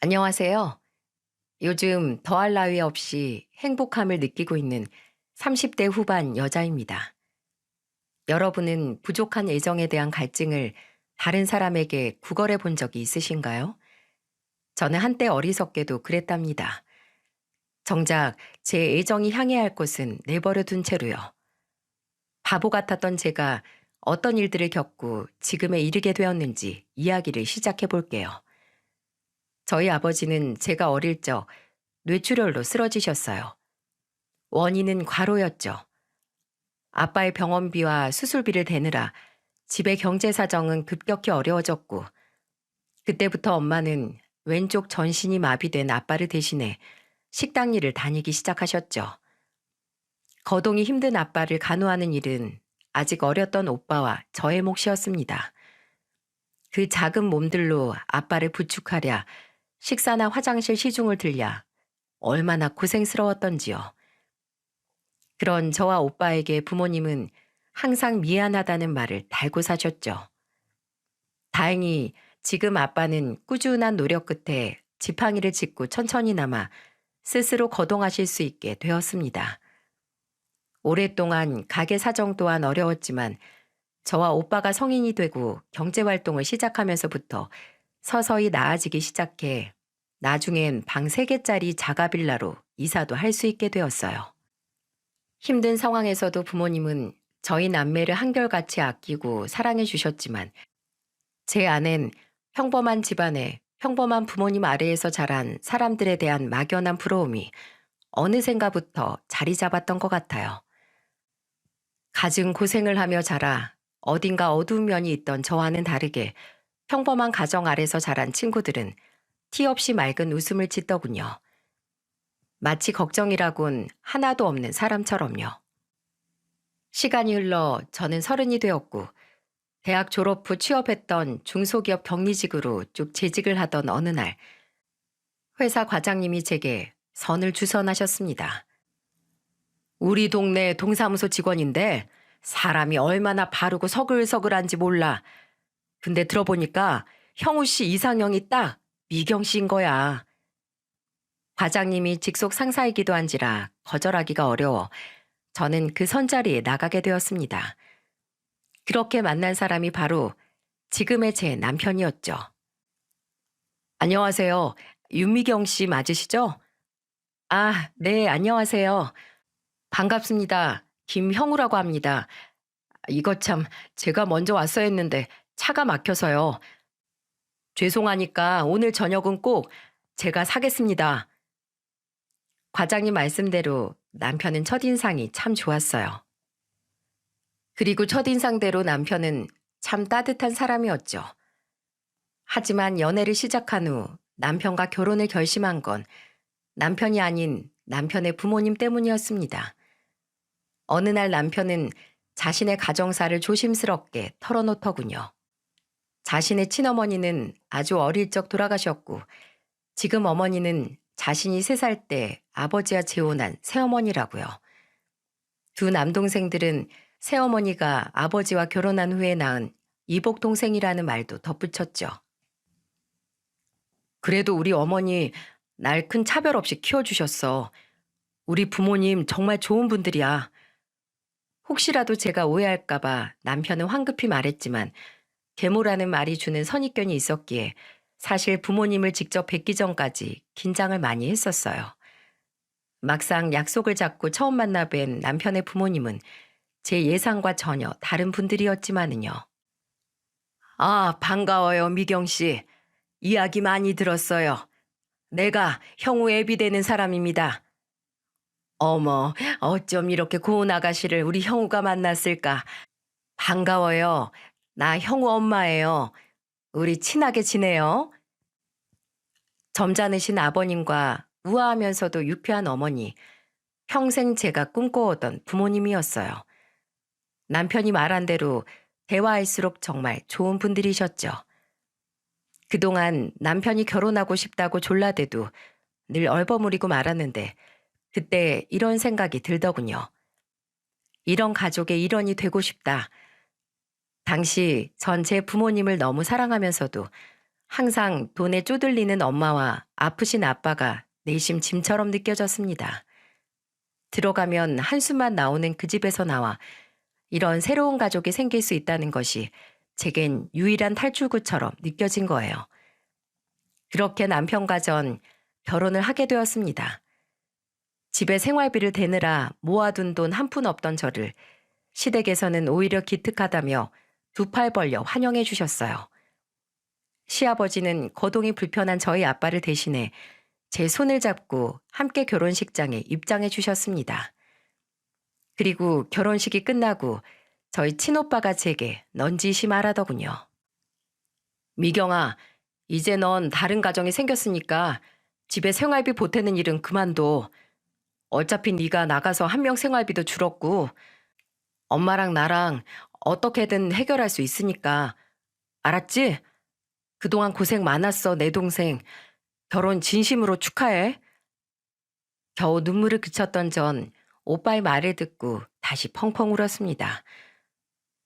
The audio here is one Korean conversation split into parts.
안녕하세요. 요즘 더할 나위 없이 행복함을 느끼고 있는 30대 후반 여자입니다. 여러분은 부족한 애정에 대한 갈증을 다른 사람에게 구걸해 본 적이 있으신가요? 저는 한때 어리석게도 그랬답니다. 정작 제 애정이 향해야 할 곳은 내버려 둔 채로요. 바보 같았던 제가 어떤 일들을 겪고 지금에 이르게 되었는지 이야기를 시작해 볼게요. 저희 아버지는 제가 어릴 적 뇌출혈로 쓰러지셨어요. 원인은 과로였죠. 아빠의 병원비와 수술비를 대느라 집의 경제 사정은 급격히 어려워졌고, 그때부터 엄마는 왼쪽 전신이 마비된 아빠를 대신해 식당 일을 다니기 시작하셨죠. 거동이 힘든 아빠를 간호하는 일은 아직 어렸던 오빠와 저의 몫이었습니다. 그 작은 몸들로 아빠를 부축하랴 식사나 화장실 시중을 들랴 얼마나 고생스러웠던지요. 그런 저와 오빠에게 부모님은 항상 미안하다는 말을 달고 사셨죠. 다행히 지금 아빠는 꾸준한 노력 끝에 지팡이를 짚고 천천히나마 스스로 거동하실 수 있게 되었습니다. 오랫동안 가게 사정 또한 어려웠지만 저와 오빠가 성인이 되고 경제활동을 시작하면서부터 서서히 나아지기 시작해 나중엔 방 3개짜리 자가빌라로 이사도 할 수 있게 되었어요. 힘든 상황에서도 부모님은 저희 남매를 한결같이 아끼고 사랑해 주셨지만 제 안엔 평범한 집안에 평범한 부모님 아래에서 자란 사람들에 대한 막연한 부러움이 어느샌가부터 자리 잡았던 것 같아요. 갖은 고생을 하며 자라 어딘가 어두운 면이 있던 저와는 다르게 평범한 가정 아래서 자란 친구들은 티 없이 맑은 웃음을 짓더군요. 마치 걱정이라곤 하나도 없는 사람처럼요. 시간이 흘러 저는 30이 되었고 대학 졸업 후 취업했던 중소기업 격리직으로 쭉 재직을 하던 어느 날 회사 과장님이 제게 선을 주선하셨습니다. 우리 동네 동사무소 직원인데 사람이 얼마나 바르고 서글서글한지 몰라. 근데 들어보니까 형우 씨 이상형이 딱 미경 씨인 거야. 과장님이 직속 상사이기도 한지라 거절하기가 어려워 저는 그 선자리에 나가게 되었습니다. 그렇게 만난 사람이 바로 지금의 제 남편이었죠. 안녕하세요. 윤미경 씨 맞으시죠? 아, 네, 안녕하세요. 반갑습니다. 김형우라고 합니다. 이거 참 제가 먼저 왔어야 했는데 차가 막혀서요. 죄송하니까 오늘 저녁은 꼭 제가 사겠습니다. 과장님 말씀대로 남편은 첫인상이 참 좋았어요. 그리고 첫인상대로 남편은 참 따뜻한 사람이었죠. 하지만 연애를 시작한 후 남편과 결혼을 결심한 건 남편이 아닌 남편의 부모님 때문이었습니다. 어느 날 남편은 자신의 가정사를 조심스럽게 털어놓더군요. 자신의 친어머니는 아주 어릴 적 돌아가셨고 지금 어머니는 자신이 3살 때 아버지와 재혼한 새어머니라고요. 두 남동생들은 새어머니가 아버지와 결혼한 후에 낳은 이복동생이라는 말도 덧붙였죠. 그래도 우리 어머니 날 큰 차별 없이 키워주셨어. 우리 부모님 정말 좋은 분들이야. 혹시라도 제가 오해할까봐 남편은 황급히 말했지만 계모라는 말이 주는 선입견이 있었기에 사실 부모님을 직접 뵙기 전까지 긴장을 많이 했었어요. 막상 약속을 잡고 처음 만나 뵌 남편의 부모님은 제 예상과 전혀 다른 분들이었지만은요. 아, 반가워요, 미경 씨. 이야기 많이 들었어요. 내가 형우 애비 되는 사람입니다. 어머, 어쩜 이렇게 고운 아가씨를 우리 형우가 만났을까? 반가워요. 나 형우 엄마예요. 우리 친하게 지내요. 점잖으신 아버님과 우아하면서도 유쾌한 어머니, 평생 제가 꿈꿔오던 부모님이었어요. 남편이 말한 대로 대화할수록 정말 좋은 분들이셨죠. 그동안 남편이 결혼하고 싶다고 졸라대도 늘 얼버무리고 말았는데 그때 이런 생각이 들더군요. 이런 가족의 일원이 되고 싶다. 당시 전 제 부모님을 너무 사랑하면서도 항상 돈에 쪼들리는 엄마와 아프신 아빠가 내심 짐처럼 느껴졌습니다. 들어가면 한숨만 나오는 그 집에서 나와 이런 새로운 가족이 생길 수 있다는 것이 제겐 유일한 탈출구처럼 느껴진 거예요. 그렇게 남편과 전 결혼을 하게 되었습니다. 집에 생활비를 대느라 모아둔 돈 한 푼 없던 저를 시댁에서는 오히려 기특하다며 두 팔 벌려 환영해 주셨어요. 시아버지는 거동이 불편한 저희 아빠를 대신해 제 손을 잡고 함께 결혼식장에 입장해 주셨습니다. 그리고 결혼식이 끝나고 저희 친오빠가 제게 넌지시 말하더군요. 미경아, 이제 넌 다른 가정이 생겼으니까 집에 생활비 보태는 일은 그만둬. 어차피 네가 나가서 한 명 생활비도 줄었고 엄마랑 나랑 어떻게든 해결할 수 있으니까. 알았지? 그동안 고생 많았어, 내 동생. 결혼 진심으로 축하해. 겨우 눈물을 그쳤던 전 오빠의 말을 듣고 다시 펑펑 울었습니다.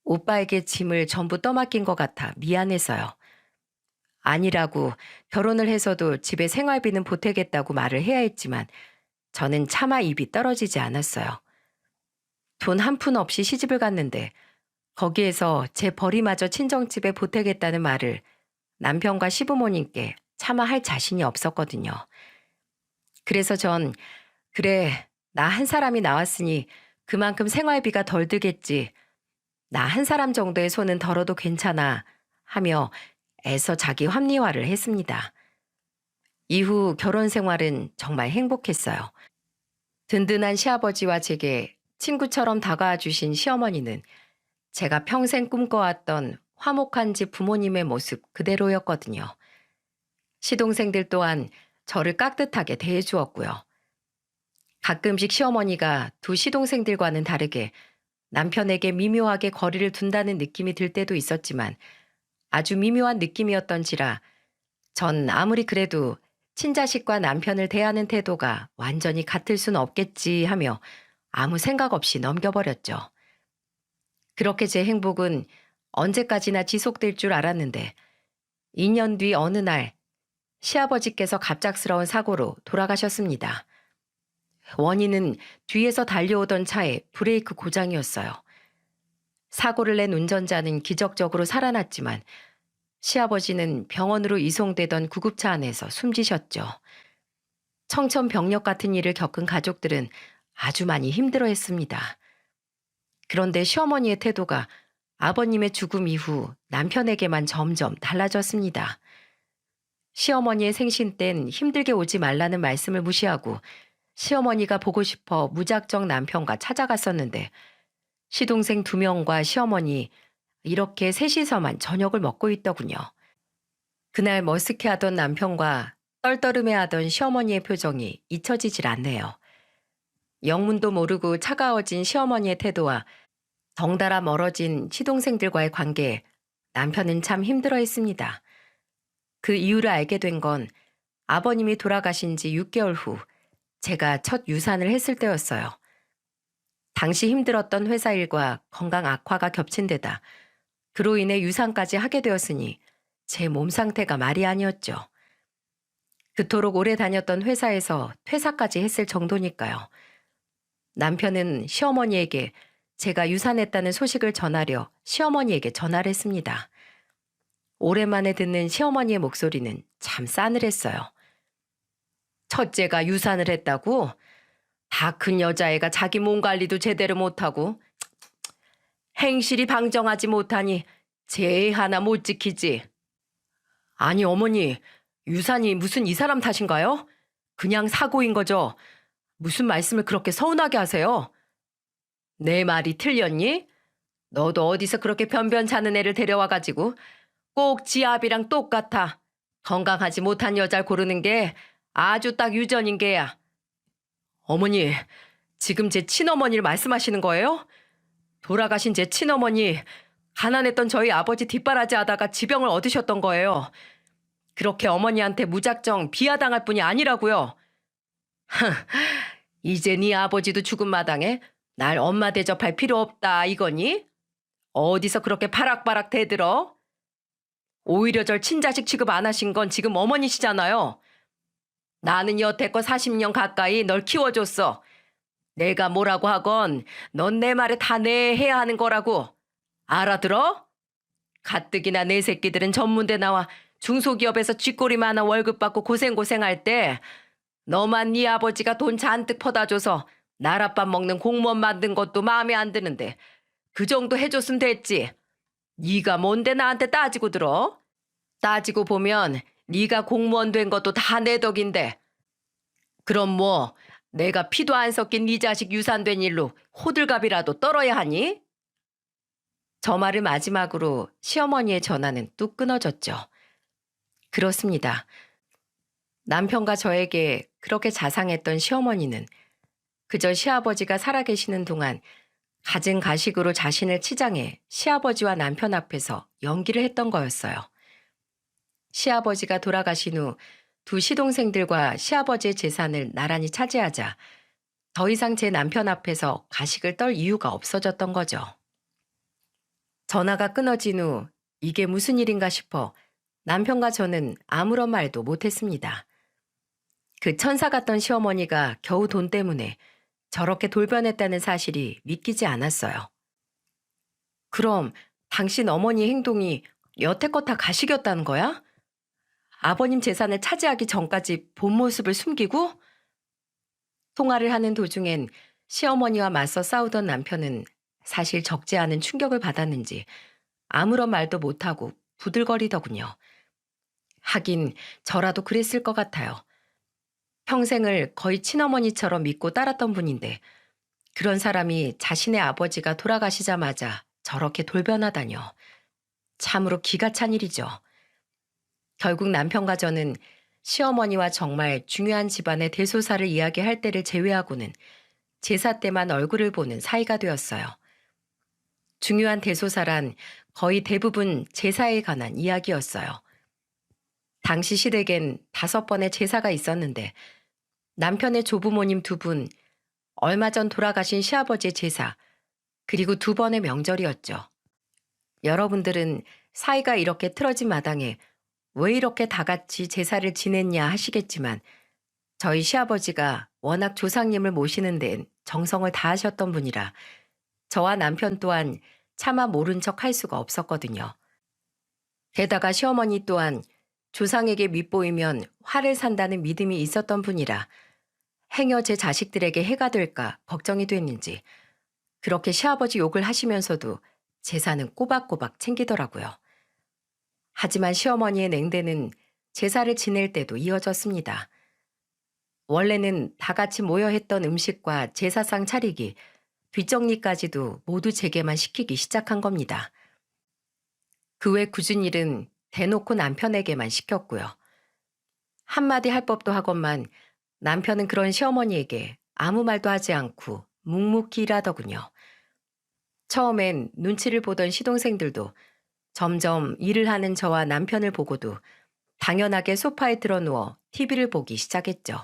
오빠에게 짐을 전부 떠맡긴 것 같아 미안해서요. 아니라고 결혼을 해서도 집에 생활비는 보태겠다고 말을 해야 했지만 저는 차마 입이 떨어지지 않았어요. 돈 한 푼 없이 시집을 갔는데 거기에서 제 벌이마저 친정집에 보태겠다는 말을 남편과 시부모님께 차마 할 자신이 없었거든요. 그래서 전 그래, 나 한 사람이 나왔으니 그만큼 생활비가 덜 들겠지. 나 한 사람 정도의 손은 덜어도 괜찮아 하며 애써 자기 합리화를 했습니다. 이후 결혼 생활은 정말 행복했어요. 든든한 시아버지와 제게 친구처럼 다가와 주신 시어머니는 제가 평생 꿈꿔왔던 화목한 집 부모님의 모습 그대로였거든요. 시동생들 또한 저를 깍듯하게 대해주었고요. 가끔씩 시어머니가 두 시동생들과는 다르게 남편에게 미묘하게 거리를 둔다는 느낌이 들 때도 있었지만 아주 미묘한 느낌이었던지라 전 아무리 그래도 친자식과 남편을 대하는 태도가 완전히 같을 순 없겠지 하며 아무 생각 없이 넘겨버렸죠. 그렇게 제 행복은 언제까지나 지속될 줄 알았는데 2년 뒤 어느 날 시아버지께서 갑작스러운 사고로 돌아가셨습니다. 원인은 뒤에서 달려오던 차의 브레이크 고장이었어요. 사고를 낸 운전자는 기적적으로 살아났지만 시아버지는 병원으로 이송되던 구급차 안에서 숨지셨죠. 청천벽력 같은 일을 겪은 가족들은 아주 많이 힘들어했습니다. 그런데 시어머니의 태도가 아버님의 죽음 이후 남편에게만 점점 달라졌습니다. 시어머니의 생신 땐 힘들게 오지 말라는 말씀을 무시하고 시어머니가 보고 싶어 무작정 남편과 찾아갔었는데 시동생 2명과 시어머니 이렇게 셋이서만 저녁을 먹고 있더군요. 그날 머쓱해하던 남편과 떨떠름해하던 시어머니의 표정이 잊혀지질 않네요. 영문도 모르고 차가워진 시어머니의 태도와 덩달아 멀어진 시동생들과의 관계에 남편은 참 힘들어했습니다. 그 이유를 알게 된 건 아버님이 돌아가신 지 6개월 후 제가 첫 유산을 했을 때였어요. 당시 힘들었던 회사 일과 건강 악화가 겹친 데다 그로 인해 유산까지 하게 되었으니 제 몸 상태가 말이 아니었죠. 그토록 오래 다녔던 회사에서 퇴사까지 했을 정도니까요. 남편은 시어머니에게 제가 유산했다는 소식을 전하려 시어머니에게 전화를 했습니다. 오랜만에 듣는 시어머니의 목소리는 참 싸늘했어요. 첫째가 유산을 했다고? 다 큰 여자애가 자기 몸 관리도 제대로 못하고 행실이 방정하지 못하니 제 하나 못 지키지. 아니 어머니, 유산이 무슨 이 사람 탓인가요? 그냥 사고인 거죠. 무슨 말씀을 그렇게 서운하게 하세요? 내 말이 틀렸니? 너도 어디서 그렇게 변변찮은 애를 데려와가지고 꼭 지아비랑 똑같아. 건강하지 못한 여자를 고르는 게 아주 딱 유전인 게야. 어머니, 지금 제 친어머니를 말씀하시는 거예요? 돌아가신 제 친어머니, 가난했던 저희 아버지 뒷바라지 하다가 지병을 얻으셨던 거예요. 그렇게 어머니한테 무작정 비하당할 뿐이 아니라고요. 이제 네 아버지도 죽은 마당에 날 엄마 대접할 필요 없다 이거니? 어디서 그렇게 바락바락 대들어? 오히려 절 친자식 취급 안 하신 건 지금 어머니시잖아요. 나는 여태껏 40년 가까이 널 키워줬어. 내가 뭐라고 하건 넌 내 말에 다 네 해야 하는 거라고. 알아들어? 가뜩이나 내 새끼들은 전문대 나와 중소기업에서 쥐꼬리 많아 월급 받고 고생할 때 너만 네 아버지가 돈 잔뜩 퍼다 줘서 나랏밥 먹는 공무원 만든 것도 마음에 안 드는데 그 정도 해줬으면 됐지. 네가 뭔데 나한테 따지고 들어? 따지고 보면 네가 공무원 된 것도 다 내 덕인데 그럼 뭐 내가 피도 안 섞인 네 자식 유산된 일로 호들갑이라도 떨어야 하니? 저 말을 마지막으로 시어머니의 전화는 뚝 끊어졌죠. 그렇습니다. 남편과 저에게 그렇게 자상했던 시어머니는 그저 시아버지가 살아계시는 동안 갖은 가식으로 자신을 치장해 시아버지와 남편 앞에서 연기를 했던 거였어요. 시아버지가 돌아가신 후 두 시동생들과 시아버지의 재산을 나란히 차지하자 더 이상 제 남편 앞에서 가식을 떨 이유가 없어졌던 거죠. 전화가 끊어진 후 이게 무슨 일인가 싶어 남편과 저는 아무런 말도 못했습니다. 그 천사 같던 시어머니가 겨우 돈 때문에 저렇게 돌변했다는 사실이 믿기지 않았어요. 그럼 당신 어머니 행동이 여태껏 다 가식이었다는 거야? 아버님 재산을 차지하기 전까지 본 모습을 숨기고? 통화를 하는 도중엔 시어머니와 맞서 싸우던 남편은 사실 적지 않은 충격을 받았는지 아무런 말도 못하고 부들거리더군요. 하긴 저라도 그랬을 것 같아요. 평생을 거의 친어머니처럼 믿고 따랐던 분인데 그런 사람이 자신의 아버지가 돌아가시자마자 저렇게 돌변하다뇨. 참으로 기가 찬 일이죠. 결국 남편과 저는 시어머니와 정말 중요한 집안의 대소사를 이야기할 때를 제외하고는 제사 때만 얼굴을 보는 사이가 되었어요. 중요한 대소사란 거의 대부분 제사에 관한 이야기였어요. 당시 시댁엔 5번의 제사가 있었는데 남편의 조부모님 2분, 얼마 전 돌아가신 시아버지의 제사, 그리고 2번의 명절이었죠. 여러분들은 사이가 이렇게 틀어진 마당에 왜 이렇게 다 같이 제사를 지냈냐 하시겠지만 저희 시아버지가 워낙 조상님을 모시는 데엔 정성을 다하셨던 분이라 저와 남편 또한 차마 모른 척 할 수가 없었거든요. 게다가 시어머니 또한 조상에게 밉보이면 화를 산다는 믿음이 있었던 분이라 행여 제 자식들에게 해가 될까 걱정이 됐는지 그렇게 시아버지 욕을 하시면서도 제사는 꼬박꼬박 챙기더라고요. 하지만 시어머니의 냉대는 제사를 지낼 때도 이어졌습니다. 원래는 다 같이 모여 했던 음식과 제사상 차리기, 뒷정리까지도 모두 제게만 시키기 시작한 겁니다. 그 외 굳은 일은 대놓고 남편에게만 시켰고요. 한마디 할 법도 하건만 남편은 그런 시어머니에게 아무 말도 하지 않고 묵묵히 일하더군요. 처음엔 눈치를 보던 시동생들도 점점 일을 하는 저와 남편을 보고도 당연하게 소파에 드러누워 TV를 보기 시작했죠.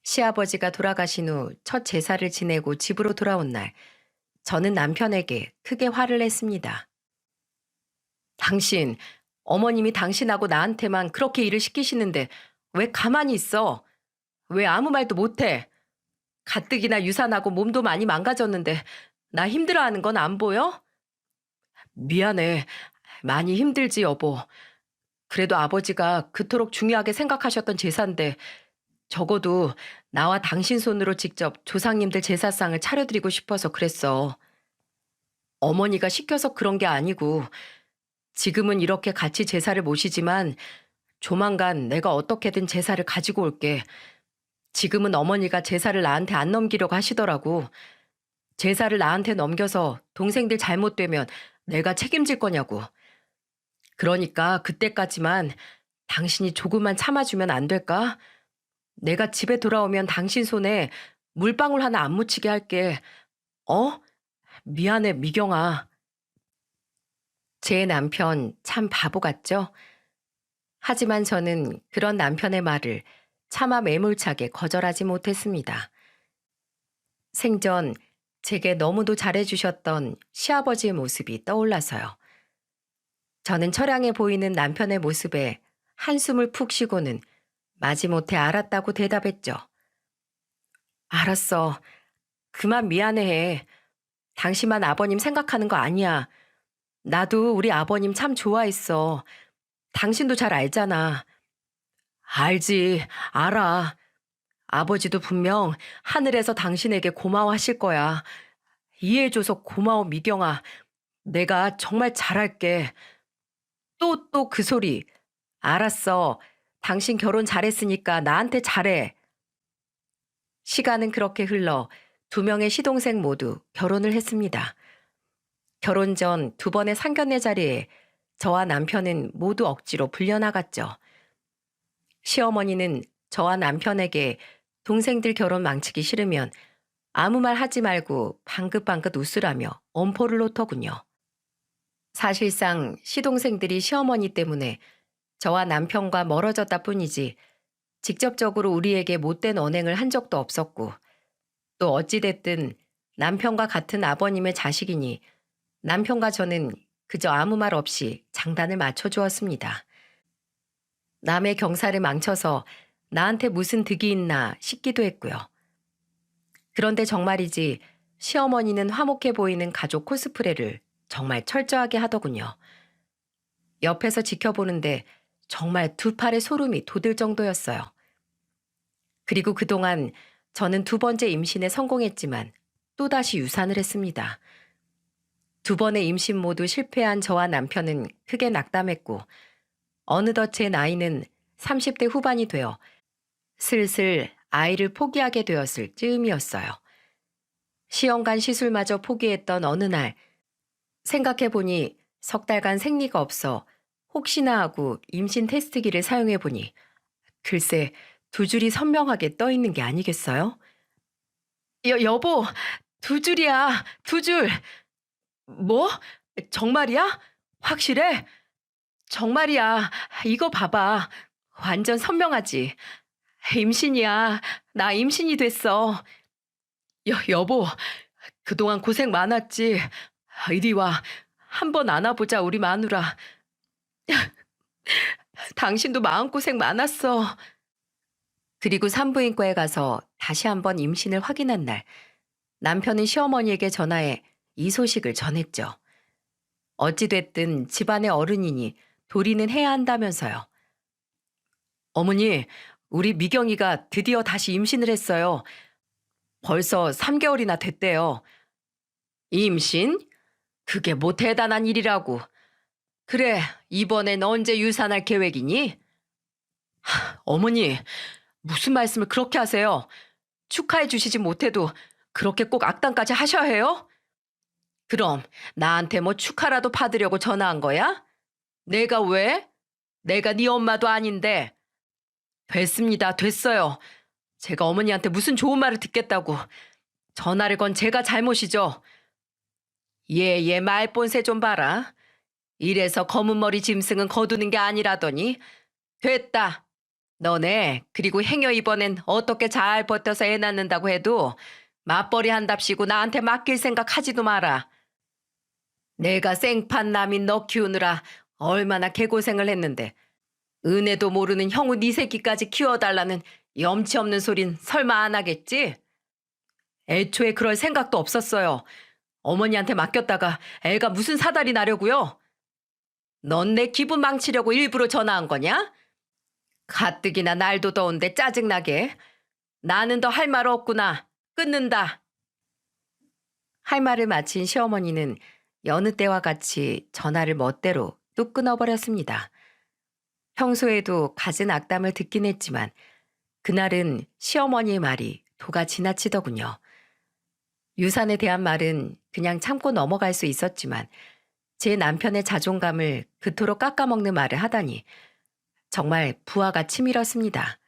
시아버지가 돌아가신 후 첫 제사를 지내고 집으로 돌아온 날, 저는 남편에게 크게 화를 냈습니다. 당신, 어머님이 당신하고 나한테만 그렇게 일을 시키시는데 왜 가만히 있어? 왜 아무 말도 못해? 가뜩이나 유산하고 몸도 많이 망가졌는데 나 힘들어하는 건 안 보여? 미안해. 많이 힘들지, 여보. 그래도 아버지가 그토록 중요하게 생각하셨던 제사인데 적어도 나와 당신 손으로 직접 조상님들 제사상을 차려드리고 싶어서 그랬어. 어머니가 시켜서 그런 게 아니고 지금은 이렇게 같이 제사를 모시지만 조만간 내가 어떻게든 제사를 가지고 올게. 지금은 어머니가 제사를 나한테 안 넘기려고 하시더라고. 제사를 나한테 넘겨서 동생들 잘못되면 내가 책임질 거냐고. 그러니까 그때까지만 당신이 조금만 참아주면 안 될까? 내가 집에 돌아오면 당신 손에 물방울 하나 안 묻히게 할게. 어? 미안해, 미경아. 제 남편 참 바보 같죠? 하지만 저는 그런 남편의 말을 차마 매몰차게 거절하지 못했습니다. 생전 제게 너무도 잘해주셨던 시아버지의 모습이 떠올라서요. 저는 처량해 보이는 남편의 모습에 한숨을 푹 쉬고는 마지못해 알았다고 대답했죠. 알았어. 그만 미안해. 당신만 아버님 생각하는 거 아니야. 나도 우리 아버님 참 좋아했어. 당신도 잘 알잖아. 알지, 알아. 아버지도 분명 하늘에서 당신에게 고마워하실 거야. 이해해줘서 고마워, 미경아. 내가 정말 잘할게. 또 그 소리. 알았어. 당신 결혼 잘했으니까 나한테 잘해. 시간은 그렇게 흘러 두 명의 시동생 모두 결혼을 했습니다. 결혼 전 두 번의 상견례 자리에 저와 남편은 모두 억지로 불려나갔죠. 시어머니는 저와 남편에게 동생들 결혼 망치기 싫으면 아무 말 하지 말고 방긋방긋 웃으라며 엄포를 놓더군요. 사실상 시동생들이 시어머니 때문에 저와 남편과 멀어졌다 뿐이지 직접적으로 우리에게 못된 언행을 한 적도 없었고 또 어찌됐든 남편과 같은 아버님의 자식이니 남편과 저는 그저 아무 말 없이 장단을 맞춰주었습니다. 남의 경사를 망쳐서 나한테 무슨 득이 있나 싶기도 했고요. 그런데 정말이지 시어머니는 화목해 보이는 가족 코스프레를 정말 철저하게 하더군요. 옆에서 지켜보는데 정말 두 팔의 소름이 돋을 정도였어요. 그리고 그동안 저는 두 번째 임신에 성공했지만 또다시 유산을 했습니다. 두 번의 임신 모두 실패한 저와 남편은 크게 낙담했고 어느덧 제 나이는 30대 후반이 되어 슬슬 아이를 포기하게 되었을 즈음이었어요. 시험관 시술마저 포기했던 어느 날 생각해보니 석 달간 생리가 없어 혹시나 하고 임신 테스트기를 사용해보니 글쎄 두 줄이 선명하게 떠 있는 게 아니겠어요? 여보, 두 줄이야, 두 줄. 뭐? 정말이야? 확실해? 정말이야. 이거 봐봐. 완전 선명하지. 임신이야. 나 임신이 됐어. 여보, 그동안 고생 많았지. 이리 와. 한번 안아보자, 우리 마누라. 당신도 마음고생 많았어. 그리고 산부인과에 가서 다시 한번 임신을 확인한 날, 남편은 시어머니에게 전화해 이 소식을 전했죠. 어찌됐든 집안의 어른이니 도리는 해야 한다면서요. 어머니, 우리 미경이가 드디어 다시 임신을 했어요. 벌써 3개월이나 됐대요. 임신? 그게 뭐 대단한 일이라고. 그래, 이번엔 언제 유산할 계획이니? 어머니, 무슨 말씀을 그렇게 하세요? 축하해 주시지 못해도 그렇게 꼭 악담까지 하셔야 해요? 그럼 나한테 뭐 축하라도 받으려고 전화한 거야? 내가 왜? 내가 네 엄마도 아닌데. 됐습니다. 됐어요. 제가 어머니한테 무슨 좋은 말을 듣겠다고. 전화를 건 제가 잘못이죠. 얘 말본새 좀 봐라. 이래서 검은머리 짐승은 거두는 게 아니라더니. 됐다. 너네 그리고 행여 이번엔 어떻게 잘 버텨서 애 낳는다고 해도 맞벌이 한답시고 나한테 맡길 생각 하지도 마라. 내가 생판남인 너 키우느라 얼마나 개고생을 했는데 은혜도 모르는 형우 네 새끼까지 키워달라는 염치 없는 소린 설마 안 하겠지? 애초에 그럴 생각도 없었어요. 어머니한테 맡겼다가 애가 무슨 사달이 나려고요? 넌 내 기분 망치려고 일부러 전화한 거냐? 가뜩이나 날도 더운데 짜증나게. 나는 더 할 말 없구나. 끊는다. 할 말을 마친 시어머니는 여느 때와 같이 전화를 멋대로 뚝 끊어버렸습니다. 평소에도 갖은 악담을 듣긴 했지만 그날은 시어머니의 말이 도가 지나치더군요. 유산에 대한 말은 그냥 참고 넘어갈 수 있었지만 제 남편의 자존감을 그토록 깎아먹는 말을 하다니 정말 부하가 치밀었습니다.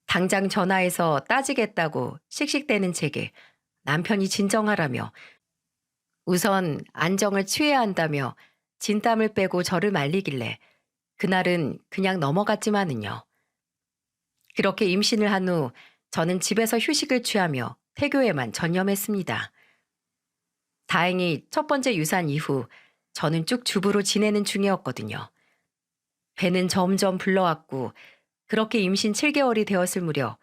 당장 전화해서 따지겠다고 씩씩대는 제게 남편이 진정하라며 우선 안정을 취해야 한다며 진땀을 빼고 저를 말리길래 그날은 그냥 넘어갔지만은요. 그렇게 임신을 한 후 저는 집에서 휴식을 취하며 태교에만 전념했습니다. 다행히 첫 번째 유산 이후 저는 쭉 주부로 지내는 중이었거든요. 배는 점점 불러왔고 그렇게 임신 7개월이 되었을 무렵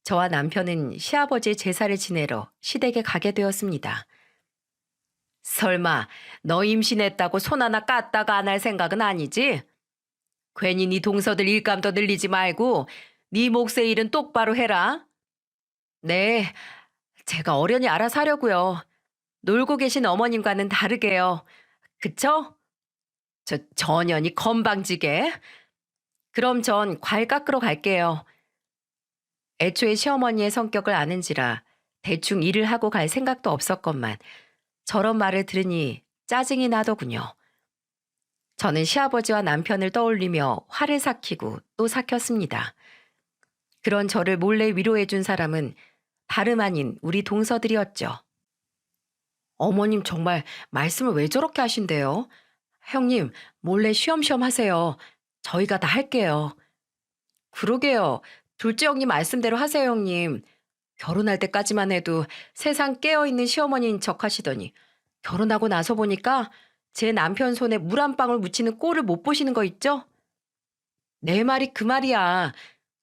저와 남편은 시아버지의 제사를 지내러 시댁에 가게 되었습니다. 설마 너 임신했다고 손 하나 깠다가 안 할 생각은 아니지? 괜히 네 동서들 일감 더 늘리지 말고 네 몫의 일은 똑바로 해라. 네, 제가 어련히 알아서 하려고요. 놀고 계신 어머님과는 다르게요. 그쵸? 저 전현이 건방지게. 그럼 전 과일 깎으러 갈게요. 애초에 시어머니의 성격을 아는지라 대충 일을 하고 갈 생각도 없었건만 저런 말을 들으니 짜증이 나더군요. 저는 시아버지와 남편을 떠올리며 화를 삭히고 또 삭혔습니다. 그런 저를 몰래 위로해준 사람은 다름 아닌 우리 동서들이었죠. 어머님 정말 말씀을 왜 저렇게 하신대요? 형님, 몰래 쉬엄쉬엄 하세요. 저희가 다 할게요. 그러게요. 둘째 형님 말씀대로 하세요, 형님. 결혼할 때까지만 해도 세상 깨어있는 시어머니인 척 하시더니 결혼하고 나서 보니까 제 남편 손에 물 한 방울 묻히는 꼴을 못 보시는 거 있죠? 내 말이 그 말이야.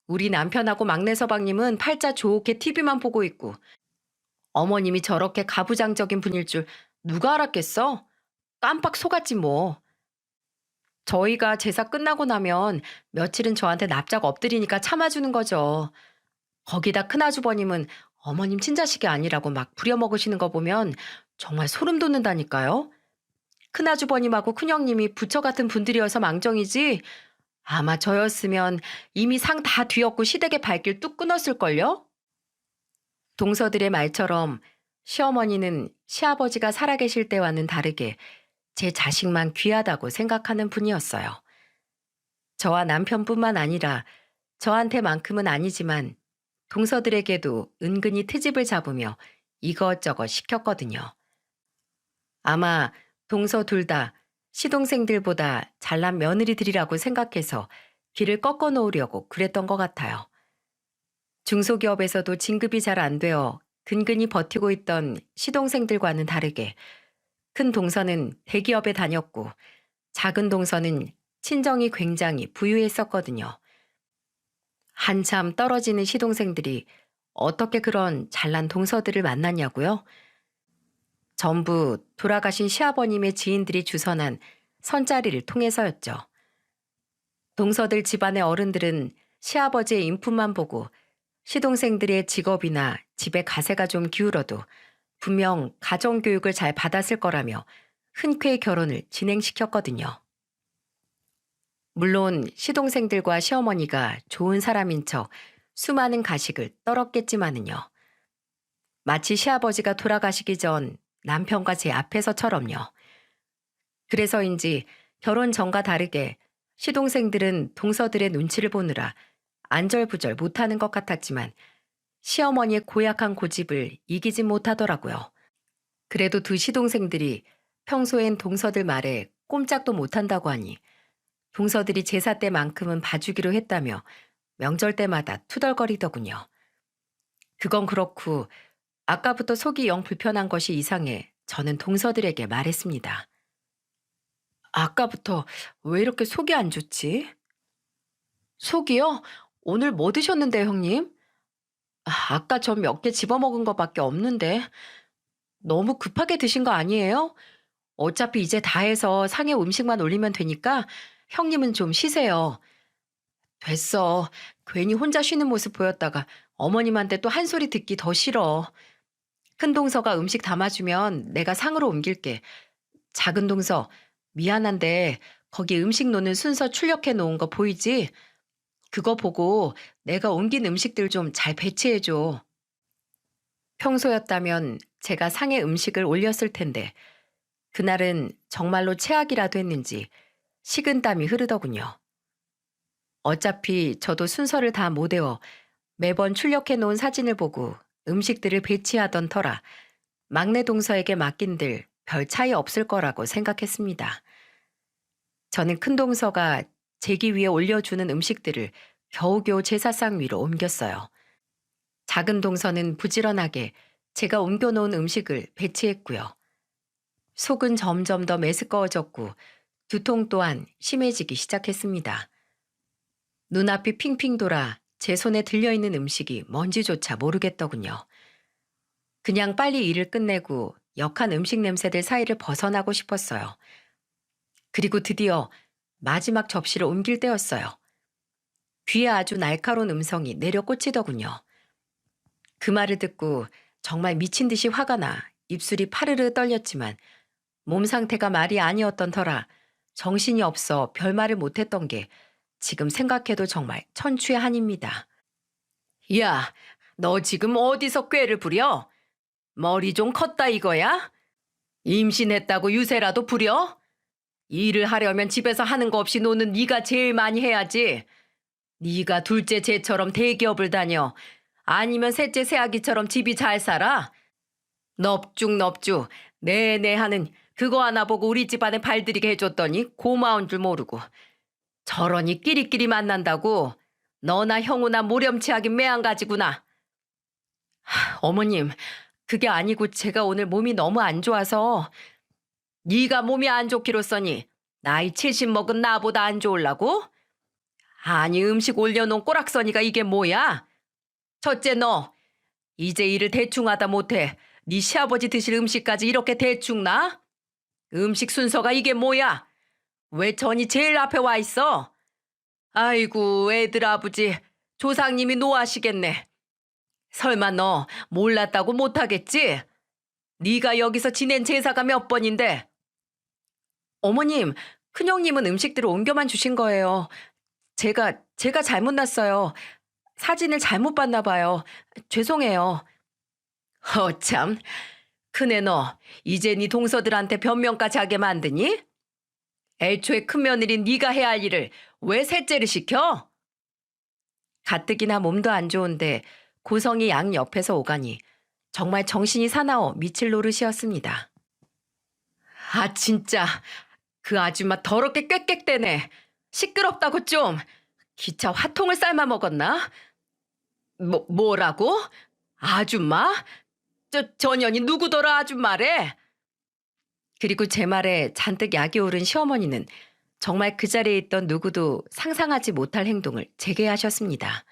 우리 남편하고 막내 서방님은 팔자 좋게 TV만 보고 있고 어머님이 저렇게 가부장적인 분일 줄 누가 알았겠어? 깜빡 속았지 뭐. 저희가 제사 끝나고 나면 며칠은 저한테 납작 엎드리니까 참아주는 거죠. 거기다 큰아주버님은 어머님 친자식이 아니라고 막 부려먹으시는 거 보면 정말 소름 돋는다니까요. 큰아주버님하고 큰형님이 부처 같은 분들이어서 망정이지 아마 저였으면 이미 상 다 뒤엎고 시댁의 발길 뚝 끊었을걸요? 동서들의 말처럼 시어머니는 시아버지가 살아계실 때와는 다르게 제 자식만 귀하다고 생각하는 분이었어요. 저와 남편뿐만 아니라 저한테만큼은 아니지만 동서들에게도 은근히 트집을 잡으며 이것저것 시켰거든요. 아마 동서 둘 다 시동생들보다 잘난 며느리들이라고 생각해서 길을 꺾어 놓으려고 그랬던 것 같아요. 중소기업에서도 진급이 잘 안 되어 근근히 버티고 있던 시동생들과는 다르게 큰 동서는 대기업에 다녔고 작은 동서는 친정이 굉장히 부유했었거든요. 한참 떨어지는 시동생들이 어떻게 그런 잘난 동서들을 만났냐고요? 전부 돌아가신 시아버님의 지인들이 주선한 선자리를 통해서였죠. 동서들 집안의 어른들은 시아버지의 인품만 보고 시동생들의 직업이나 집의 가세가 좀 기울어도 분명 가정교육을 잘 받았을 거라며 흔쾌히 결혼을 진행시켰거든요. 물론 시동생들과 시어머니가 좋은 사람인 척 수많은 가식을 떨었겠지만은요. 마치 시아버지가 돌아가시기 전 남편과 제 앞에서처럼요. 그래서인지 결혼 전과 다르게 시동생들은 동서들의 눈치를 보느라 안절부절 못하는 것 같았지만 시어머니의 고약한 고집을 이기지 못하더라고요. 그래도 두 시동생들이 평소엔 동서들 말에 꼼짝도 못한다고 하니 동서들이 제사 때만큼은 봐주기로 했다며 명절 때마다 투덜거리더군요. 그건 그렇고 아까부터 속이 영 불편한 것이 이상해 저는 동서들에게 말했습니다. 아까부터 왜 이렇게 속이 안 좋지? 속이요? 오늘 뭐 드셨는데 형님? 아까 전 몇 개 집어먹은 거밖에 없는데 너무 급하게 드신 거 아니에요? 어차피 이제 다 해서 상에 음식만 올리면 되니까 형님은 좀 쉬세요. 됐어. 괜히 혼자 쉬는 모습 보였다가 어머님한테 또 한 소리 듣기 더 싫어. 큰 동서가 음식 담아주면 내가 상으로 옮길게. 작은 동서, 미안한데 거기 음식 놓는 순서 출력해 놓은 거 보이지? 그거 보고 내가 옮긴 음식들 좀 잘 배치해줘. 평소였다면 제가 상에 음식을 올렸을 텐데 그날은 정말로 체악이라도 했는지 식은땀이 흐르더군요. 어차피 저도 순서를 다 못 외워 매번 출력해 놓은 사진을 보고 음식들을 배치하던 터라 막내 동서에게 맡긴들 별 차이 없을 거라고 생각했습니다. 저는 큰 동서가 제기 위에 올려주는 음식들을 겨우겨우 제사상 위로 옮겼어요. 작은 동서는 부지런하게 제가 옮겨놓은 음식을 배치했고요. 속은 점점 더 메스꺼워졌고 두통 또한 심해지기 시작했습니다. 눈앞이 핑핑 돌아 제 손에 들려있는 음식이 뭔지조차 모르겠더군요. 그냥 빨리 일을 끝내고 역한 음식 냄새들 사이를 벗어나고 싶었어요. 그리고 드디어 마지막 접시를 옮길 때였어요. 귀에 아주 날카로운 음성이 내려 꽂히더군요. 그 말을 듣고 정말 미친 듯이 화가 나 입술이 파르르 떨렸지만 몸 상태가 말이 아니었던 터라 정신이 없어 별말을 못했던 게 지금 생각해도 정말 천추의 한입니다. 야, 너 지금 어디서 꾀를 부려? 머리 좀 컸다 이거야? 임신했다고 유세라도 부려? 일을 하려면 집에서 하는 거 없이 노는 네가 제일 많이 해야지. 네가 둘째 쟤처럼 대기업을 다녀. 아니면 셋째 새아기처럼 집이 잘 살아? 넙죽 내내 하는 그거 하나 보고 우리 집안에 발들이게 해줬더니 고마운 줄 모르고 저러니 끼리끼리 만난다고 너나 형우나 모렴치하긴 매한가지구나. 어머님, 그게 아니고 제가 오늘 몸이 너무 안 좋아서. 네가 몸이 안 좋기로써니 나이 70 먹은 나보다 안 좋으려고? 아니 음식 올려놓은 꼬락서니가 이게 뭐야? 첫째 너 이제 일을 대충 하다 못해 네 시아버지 드실 음식까지 이렇게 대충 나? 음식 순서가 이게 뭐야? 왜 전이 제일 앞에 와 있어? 아이고 애들 아버지 조상님이 노하시겠네. 설마 너 몰랐다고 못하겠지? 네가 여기서 지낸 제사가 몇 번인데? 어머님, 큰형님은 음식들을 옮겨만 주신 거예요. 제가 잘못 났어요. 사진을 잘못 봤나 봐요. 죄송해요. 허참, 큰애 너 이제 네 동서들한테 변명까지 하게 만드니? 애초에 큰며느린 네가 해야 할 일을 왜 셋째를 시켜? 가뜩이나 몸도 안 좋은데 고성이 양 옆에서 오가니 정말 정신이 사나워 미칠 노릇이었습니다. 아 진짜 그 아줌마 더럽게 꽥꽥대네. 시끄럽다고 좀. 기차 화통을 삶아 먹었나? 뭐라고? 아줌마? 저 년이 누구더라 아줌마래? 그리고 제 말에 잔뜩 약이 오른 시어머니는 정말 그 자리에 있던 누구도 상상하지 못할 행동을 재개하셨습니다.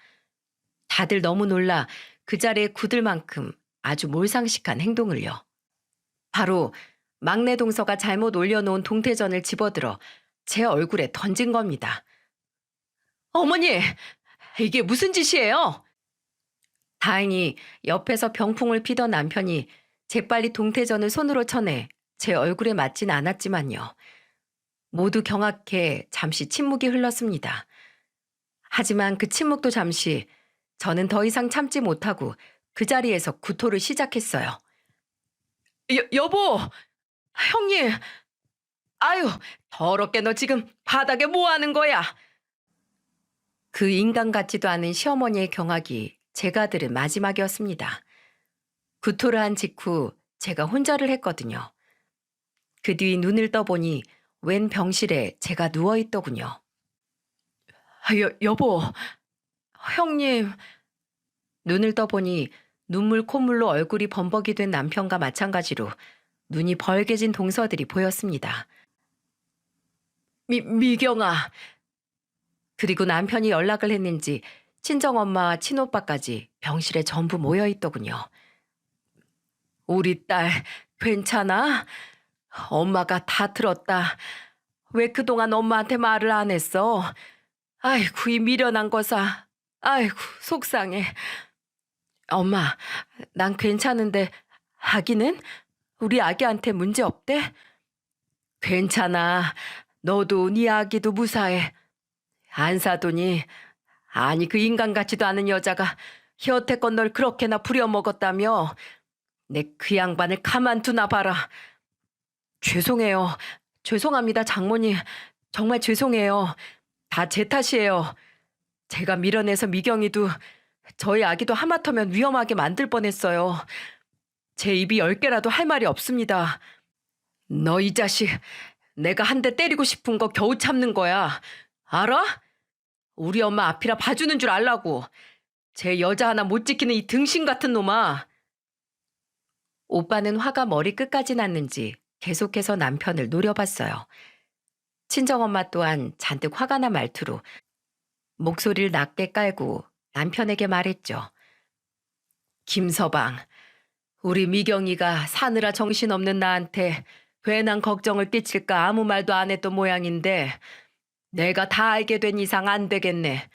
다들 너무 놀라 그 자리에 굳을 만큼 아주 몰상식한 행동을요. 바로 막내 동서가 잘못 올려놓은 동태전을 집어들어 제 얼굴에 던진 겁니다. 어머니, 이게 무슨 짓이에요? 다행히 옆에서 병풍을 피던 남편이 재빨리 동태전을 손으로 쳐내 제 얼굴에 맞진 않았지만요. 모두 경악해 잠시 침묵이 흘렀습니다. 하지만 그 침묵도 잠시 저는 더 이상 참지 못하고 그 자리에서 구토를 시작했어요. 여보! 형님! 아유, 더럽게 너 지금 바닥에 뭐 하는 거야? 그 인간 같지도 않은 시어머니의 경악이 제가 들은 마지막이었습니다. 구토를 한 직후 제가 혼자를 했거든요. 그 뒤 눈을 떠보니 웬 병실에 제가 누워있더군요. 여보, 형님. 눈을 떠보니 눈물 콧물로 얼굴이 범벅이 된 남편과 마찬가지로 눈이 벌개진 동서들이 보였습니다. 미경아. 그리고 남편이 연락을 했는지 친정엄마와 친오빠까지 병실에 전부 모여있더군요. 우리 딸 괜찮아? 엄마가 다 들었다. 왜 그동안 엄마한테 말을 안 했어? 아이고 이 미련한 거사. 아이고 속상해. 엄마, 난 괜찮은데 아기는? 우리 아기한테 문제 없대? 괜찮아. 너도 네 아기도 무사해. 안 사더니 아니 그 인간 같지도 않은 여자가 여태껏 널 그렇게나 부려먹었다며. 내 그 양반을 가만두나 봐라. 죄송해요. 죄송합니다 장모님. 정말 죄송해요. 다 제 탓이에요. 제가 밀어내서 미경이도 저희 아기도 하마터면 위험하게 만들 뻔했어요. 제 입이 10개라도 할 말이 없습니다. 너 이 자식, 내가 한 대 때리고 싶은 거 겨우 참는 거야. 알아? 우리 엄마 앞이라 봐주는 줄 알라고. 제 여자 하나 못 지키는 이 등신 같은 놈아. 오빠는 화가 머리 끝까지 났는지 계속해서 남편을 노려봤어요. 친정엄마 또한 잔뜩 화가 난 말투로 목소리를 낮게 깔고 남편에게 말했죠. 김서방, 우리 미경이가 사느라 정신없는 나한테 괜한 걱정을 끼칠까 아무 말도 안 했던 모양인데 내가 다 알게 된 이상 안 되겠네.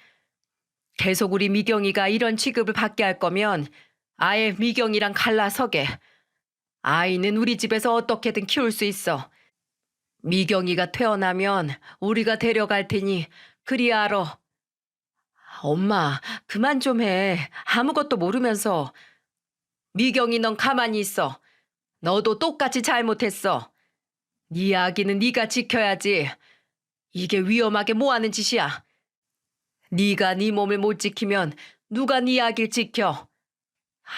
계속 우리 미경이가 이런 취급을 받게 할 거면 아예 미경이랑 갈라서게. 아이는 우리 집에서 어떻게든 키울 수 있어. 미경이가 태어나면 우리가 데려갈 테니 그리 알아. 엄마, 그만 좀 해. 아무것도 모르면서. 미경이 넌 가만히 있어. 너도 똑같이 잘못했어. 네 아기는 네가 지켜야지. 이게 위험하게 뭐 하는 짓이야. 네가 네 몸을 못 지키면 누가 네 아기를 지켜.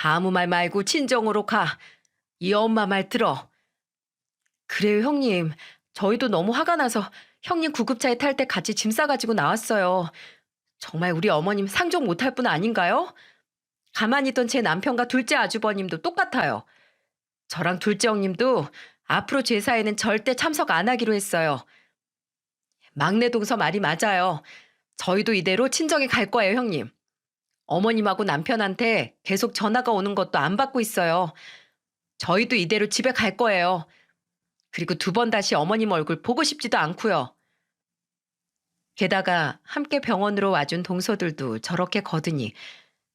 아무 말 말고 친정으로 가. 이 엄마 말 들어. 그래요, 형님. 저희도 너무 화가 나서 형님 구급차에 탈 때 같이 짐 싸가지고 나왔어요. 정말 우리 어머님 상종 못할 분 아닌가요? 가만히 있던 제 남편과 둘째 아주버님도 똑같아요. 저랑 둘째 형님도 앞으로 제사에는 절대 참석 안 하기로 했어요. 막내 동서 말이 맞아요. 저희도 이대로 친정에 갈 거예요, 형님. 어머님하고 남편한테 계속 전화가 오는 것도 안 받고 있어요. 저희도 이대로 집에 갈 거예요. 그리고 두 번 다시 어머님 얼굴 보고 싶지도 않고요. 게다가 함께 병원으로 와준 동서들도 저렇게 거드니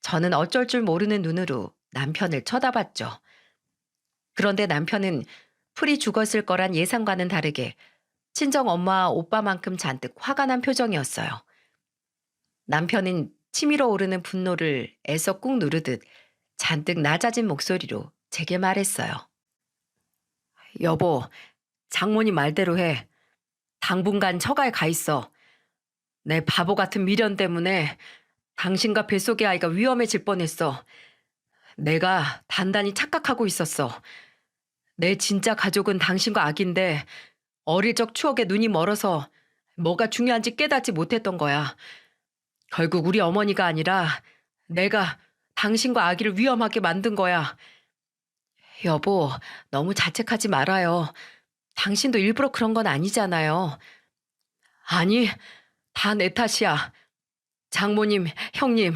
저는 어쩔 줄 모르는 눈으로 남편을 쳐다봤죠. 그런데 남편은 풀이 죽었을 거란 예상과는 다르게 친정 엄마와 오빠만큼 잔뜩 화가 난 표정이었어요. 남편은 치밀어 오르는 분노를 애써 꾹 누르듯 잔뜩 낮아진 목소리로 제게 말했어요. 여보, 장모님 말대로 해. 당분간 처가에 가 있어. 내 바보 같은 미련 때문에 당신과 뱃속의 아이가 위험해질 뻔했어. 내가 단단히 착각하고 있었어. 내 진짜 가족은 당신과 아기인데 어릴 적 추억에 눈이 멀어서 뭐가 중요한지 깨닫지 못했던 거야. 결국 우리 어머니가 아니라 내가 당신과 아기를 위험하게 만든 거야. 여보, 너무 자책하지 말아요. 당신도 일부러 그런 건 아니잖아요. 아니, 다 내 탓이야. 장모님, 형님,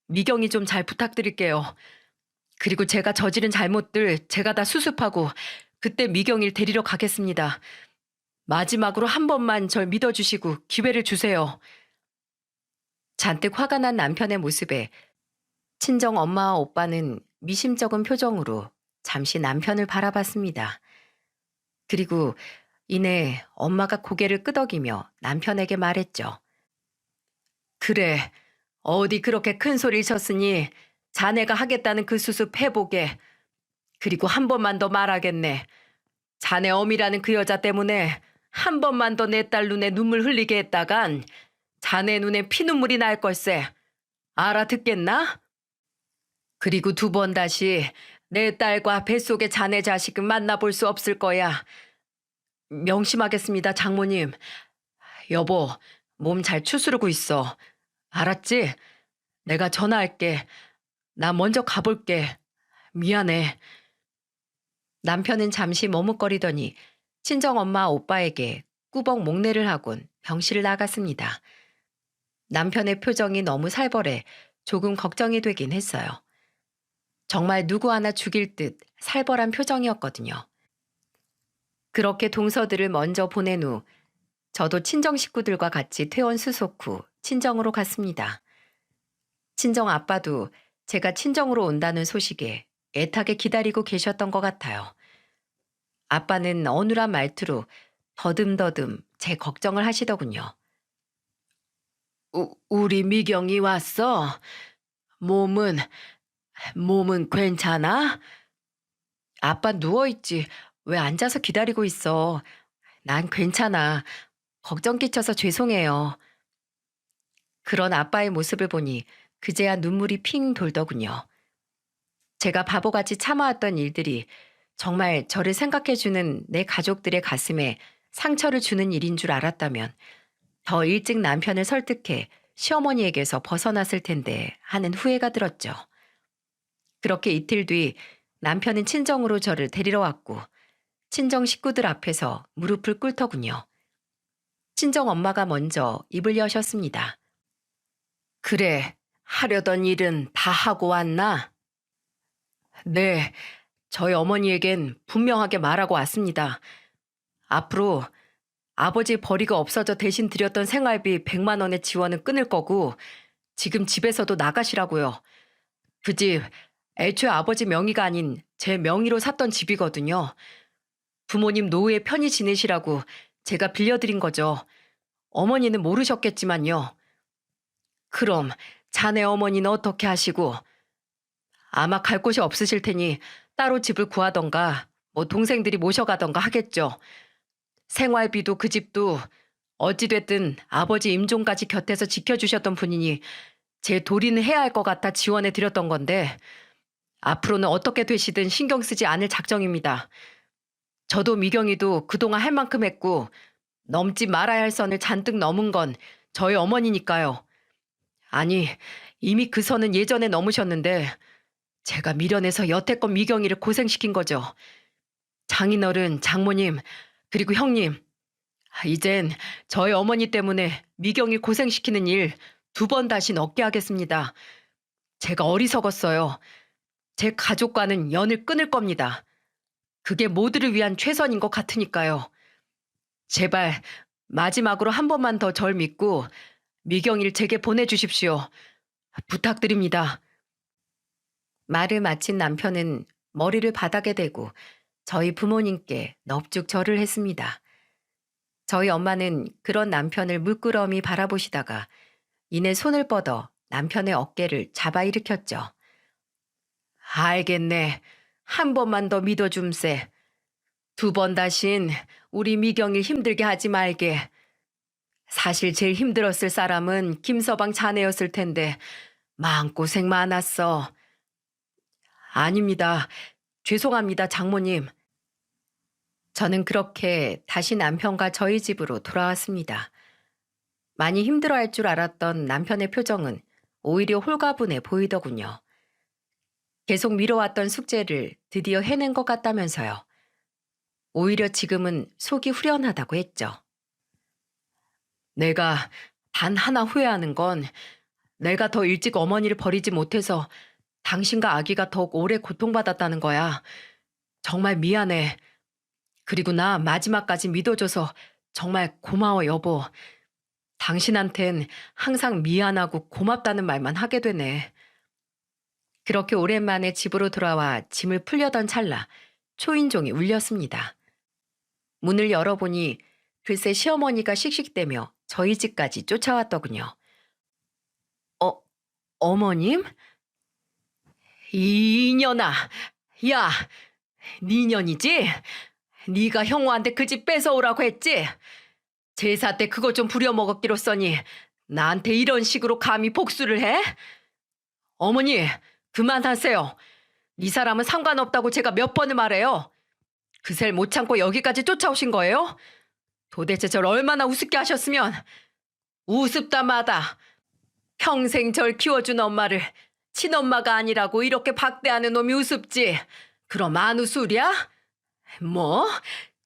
미경이 좀 잘 부탁드릴게요. 그리고 제가 저지른 잘못들 제가 다 수습하고 그때 미경이를 데리러 가겠습니다. 마지막으로 한 번만 절 믿어주시고 기회를 주세요. 잔뜩 화가 난 남편의 모습에 친정 엄마와 오빠는 미심쩍은 표정으로 잠시 남편을 바라봤습니다. 그리고 이내 엄마가 고개를 끄덕이며 남편에게 말했죠. 그래, 어디 그렇게 큰 소리를 쳤으니 자네가 하겠다는 그 수습 해보게. 그리고 한 번만 더 말하겠네. 자네 어미라는 그 여자 때문에 한 번만 더 내 딸 눈에 눈물 흘리게 했다간 자네 눈에 피눈물이 날 걸세. 알아듣겠나? 그리고 두 번 다시 내 딸과 뱃속의 자네 자식은 만나볼 수 없을 거야. 명심하겠습니다, 장모님. 여보, 몸 잘 추스르고 있어. 알았지? 내가 전화할게. 나 먼저 가볼게. 미안해. 남편은 잠시 머뭇거리더니 친정엄마 오빠에게 꾸벅 목례를 하곤 병실을 나갔습니다. 남편의 표정이 너무 살벌해 조금 걱정이 되긴 했어요. 정말 누구 하나 죽일 듯 살벌한 표정이었거든요. 그렇게 동서들을 먼저 보낸 후 저도 친정 식구들과 같이 퇴원 수속 후 친정으로 갔습니다. 친정 아빠도 제가 친정으로 온다는 소식에 애타게 기다리고 계셨던 것 같아요. 아빠는 어눌한 말투로 더듬더듬 제 걱정을 하시더군요. 우리 미경이 왔어? 몸은 괜찮아? 아빠 누워있지. 왜 앉아서 기다리고 있어? 난 괜찮아. 걱정 끼쳐서 죄송해요. 그런 아빠의 모습을 보니 그제야 눈물이 핑 돌더군요. 제가 바보같이 참아왔던 일들이 정말 저를 생각해주는 내 가족들의 가슴에 상처를 주는 일인 줄 알았다면 더 일찍 남편을 설득해 시어머니에게서 벗어났을 텐데 하는 후회가 들었죠. 그렇게 이틀 뒤 남편은 친정으로 저를 데리러 왔고 친정 식구들 앞에서 무릎을 꿇더군요. 친정 엄마가 먼저 입을 여셨습니다. 그래, 하려던 일은 다 하고 왔나? 네, 저희 어머니에겐 분명하게 말하고 왔습니다. 앞으로 아버지 벌이가 없어져 대신 드렸던 생활비 100만 원의 지원은 끊을 거고 지금 집에서도 나가시라고요. 그 집 애초에 아버지 명의가 아닌 제 명의로 샀던 집이거든요. 부모님 노후에 편히 지내시라고 제가 빌려드린 거죠. 어머니는 모르셨겠지만요. 그럼 자네 어머니는 어떻게 하시고? 아마 갈 곳이 없으실 테니 따로 집을 구하던가 뭐 동생들이 모셔가던가 하겠죠. 생활비도 그 집도 어찌됐든 아버지 임종까지 곁에서 지켜주셨던 분이니 제 도리는 해야 할 것 같아 지원해 드렸던 건데 앞으로는 어떻게 되시든 신경 쓰지 않을 작정입니다. 저도 미경이도 그동안 할 만큼 했고 넘지 말아야 할 선을 잔뜩 넘은 건 저희 어머니니까요. 아니, 이미 그 선은 예전에 넘으셨는데 제가 미련해서 여태껏 미경이를 고생시킨 거죠. 장인어른, 장모님, 그리고 형님. 이젠 저희 어머니 때문에 미경이 고생시키는 일 2번 다신 없게 하겠습니다. 제가 어리석었어요. 제 가족과는 연을 끊을 겁니다. 그게 모두를 위한 최선인 것 같으니까요. 제발 마지막으로 한 번만 더 절 믿고 미경이를 제게 보내주십시오. 부탁드립니다. 말을 마친 남편은 머리를 바닥에 대고 저희 부모님께 넙죽 절을 했습니다. 저희 엄마는 그런 남편을 물끄러미 바라보시다가 이내 손을 뻗어 남편의 어깨를 잡아 일으켰죠. 알겠네. 한 번만 더 믿어줌세. 2번 다신 우리 미경이 힘들게 하지 말게. 사실 제일 힘들었을 사람은 김서방 자네였을 텐데 마음고생 많았어. 아닙니다. 죄송합니다, 장모님. 저는 그렇게 다시 남편과 저희 집으로 돌아왔습니다. 많이 힘들어할 줄 알았던 남편의 표정은 오히려 홀가분해 보이더군요. 계속 미뤄왔던 숙제를 드디어 해낸 것 같다면서요. 오히려 지금은 속이 후련하다고 했죠. 내가 단 하나 후회하는 건 내가 더 일찍 어머니를 버리지 못해서 당신과 아기가 더욱 오래 고통받았다는 거야. 정말 미안해. 그리고 나 마지막까지 믿어줘서 정말 고마워, 여보. 당신한텐 항상 미안하고 고맙다는 말만 하게 되네. 그렇게 오랜만에 집으로 돌아와 짐을 풀려던 찰나 초인종이 울렸습니다. 문을 열어보니 글쎄 시어머니가 씩씩대며 저희 집까지 쫓아왔더군요. 어머님? 이년아, 야, 네 년이지? 네가 형우한테 그 집 뺏어오라고 했지? 제사 때 그거 좀 부려먹었기로 써니 나한테 이런 식으로 감히 복수를 해? 어머니, 그만하세요. 이 사람은 상관없다고 제가 몇 번을 말해요. 그새 못 참고 여기까지 쫓아오신 거예요? 도대체 절 얼마나 우습게 하셨으면. 우습다 마다. 평생 절 키워준 엄마를 친엄마가 아니라고 이렇게 박대하는 놈이 우습지. 그럼 안 우스랴? 뭐?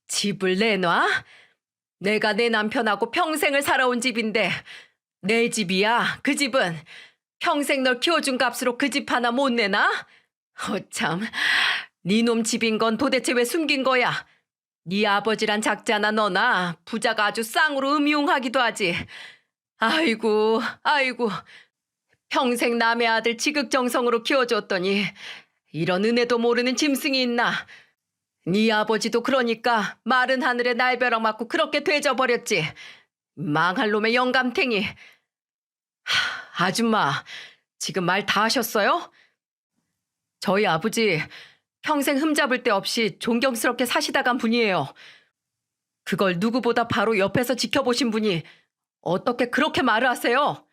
집을 내놔? 내가 내 남편하고 평생을 살아온 집인데 내 집이야. 그 집은 평생 널 키워준 값으로 그 집 하나 못 내나? 참, 네 놈 집인 건 도대체 왜 숨긴 거야? 네 아버지란 작자나 너나 부자가 아주 쌍으로 음흉하기도 하지. 아이고, 아이고, 평생 남의 아들 지극정성으로 키워줬더니 이런 은혜도 모르는 짐승이 있나? 네 아버지도 그러니까 마른 하늘에 날벼락 맞고 그렇게 되져버렸지. 망할 놈의 영감탱이. 아줌마, 지금 말 다 하셨어요? 저희 아버지 평생 흠잡을 데 없이 존경스럽게 사시다 간 분이에요. 그걸 누구보다 바로 옆에서 지켜보신 분이 어떻게 그렇게 말을 하세요?